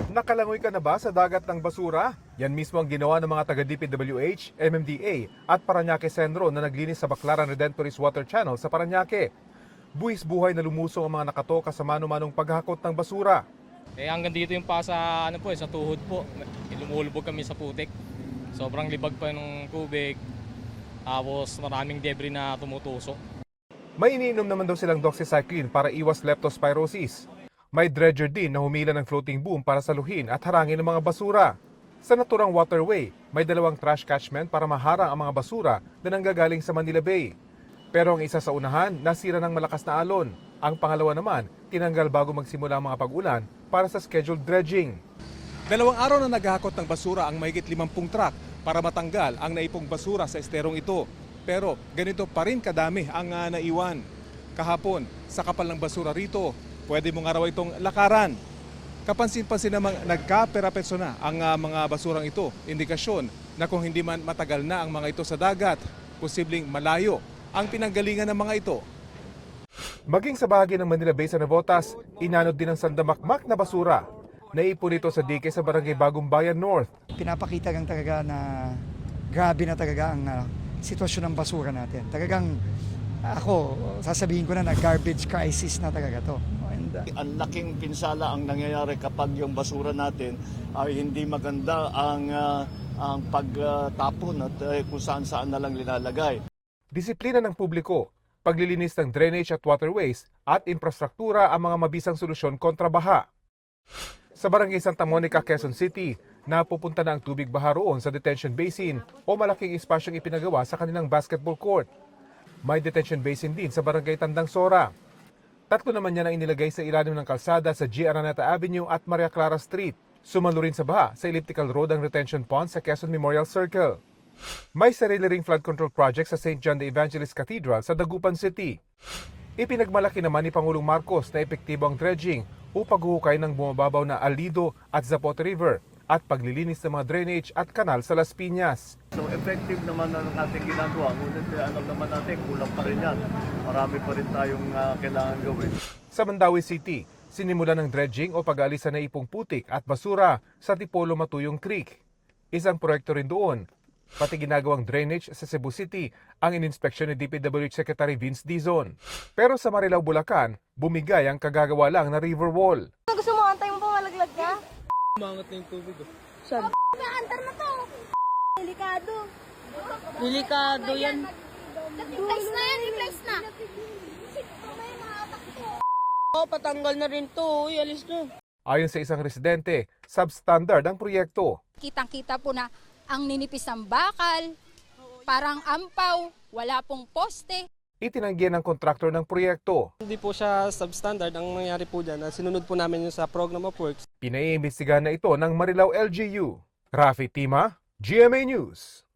Nakalangoy ka na ba sa dagat ng basura? Yan mismo ang ginawa ng mga taga-DPWH, MMDA at Parañaque Centro na naglinis sa Baclaran Redemptorist Water Channel sa Parañaque. Buwis buhay na lumusong ang mga nakatoka sa mano-manong paghakot ng basura. Hanggang dito yung pa sa, sa tuhod po. Lumulubog kami sa putik. Sobrang libag pa ng tubig. Tapos maraming debris na tumutusok. May iniinom naman daw silang doxycycline para iwas leptospirosis. May dredger din na humila ng floating boom para saluhin at harangin ang mga basura. Sa naturang waterway, may 2 trash catchment para maharang ang mga basura na nanggagaling sa Manila Bay. Pero ang isa sa unahan, nasira ng malakas na alon. Ang pangalawa naman, tinanggal bago magsimula ang mga pag-ulan para sa scheduled dredging. 2 araw na naghahakot ng basura ang mahigit 50 truck para matanggal ang naipong basura sa esterong ito. Pero ganito pa rin kadami ang naiwan. Kahapon, sa kapal ng basura rito, pwede mong araw itong lakaran. Kapansin-pansin namang nagkapera-petso na ang mga basurang ito. Indikasyon na kung hindi man matagal na ang mga ito sa dagat, posibleng malayo ang pinanggalingan ng mga ito. Maging sa bahagi ng Manila Bay sa Navotas, inanod din ang sandamakmak na basura. Naipon ito sa dike sa Barangay Bagong Bayan North. Pinapakita lang talaga na grabe na talaga ang sitwasyon ng basura natin. Talagang ako, sasabihin ko na garbage crisis na talaga to. Ang laking pinsala ang nangyayari kapag yung basura natin ay hindi maganda ang pagtapon at kung saan-saan na lang nilalagay. Disiplina ng publiko, paglilinis ng drainage at waterways at infrastruktura ang mga mabisang solusyon kontra baha. Sa Barangay Santa Monica, Quezon City, napupunta na ang tubig baha roon sa detention basin o malaking espasyong ipinagawa sa kanilang basketball court. May detention basin din sa Barangay Tandang Sora. 3 naman yan ang inilagay sa ilalim ng kalsada sa G. Araneta Avenue at Maria Clara Street. Sumalo rin sa baha sa Elliptical Road ang retention pond sa Quezon Memorial Circle. May sarili ring flood control project sa St. John the Evangelist Cathedral sa Dagupan City. Ipinagmalaki naman ni Pangulong Marcos na epektibo ang dredging o paghuhukay ng bumababaw na Alido at Zapote River at paglilinis ng mga drainage at kanal sa Las Piñas. So effective naman ang ating ginagawa, ngunit alam naman natin kulang pa rin yan. Marami pa rin tayong kailangan gawin. Sa Mandawi City, sinimula ng dredging o pag-aalis sa naipong putik at basura sa Tipolo Matuyong Creek. Isang proyekto rin doon. Pati ginagawang drainage sa Cebu City ang ininspeksyon ni DPWH Secretary Vince Dizon. Pero sa Marilao, Bulacan, bumigay ang kagagawa lang na river wall. Gusto mo, antay mo pa malaglag ka? Umangat na yung tubig. Sabi. Antar na to. Delikado. Delikado yan. Reflex na yan, reflex na. Oh, patanggal na rin to. Uy, alis na. Ayon sa isang residente, substandard ang proyekto. Kitang-kita po na ang ninipis ng bakal, parang ampaw, wala pong poste. Itinanggihan ng kontraktor ng proyekto. Hindi po siya substandard. Ang nangyari po dyan, sinunod po namin yung sa program of works. Pinaiimbestigahan na ito ng Marilao LGU. Rafi Tima, GMA News.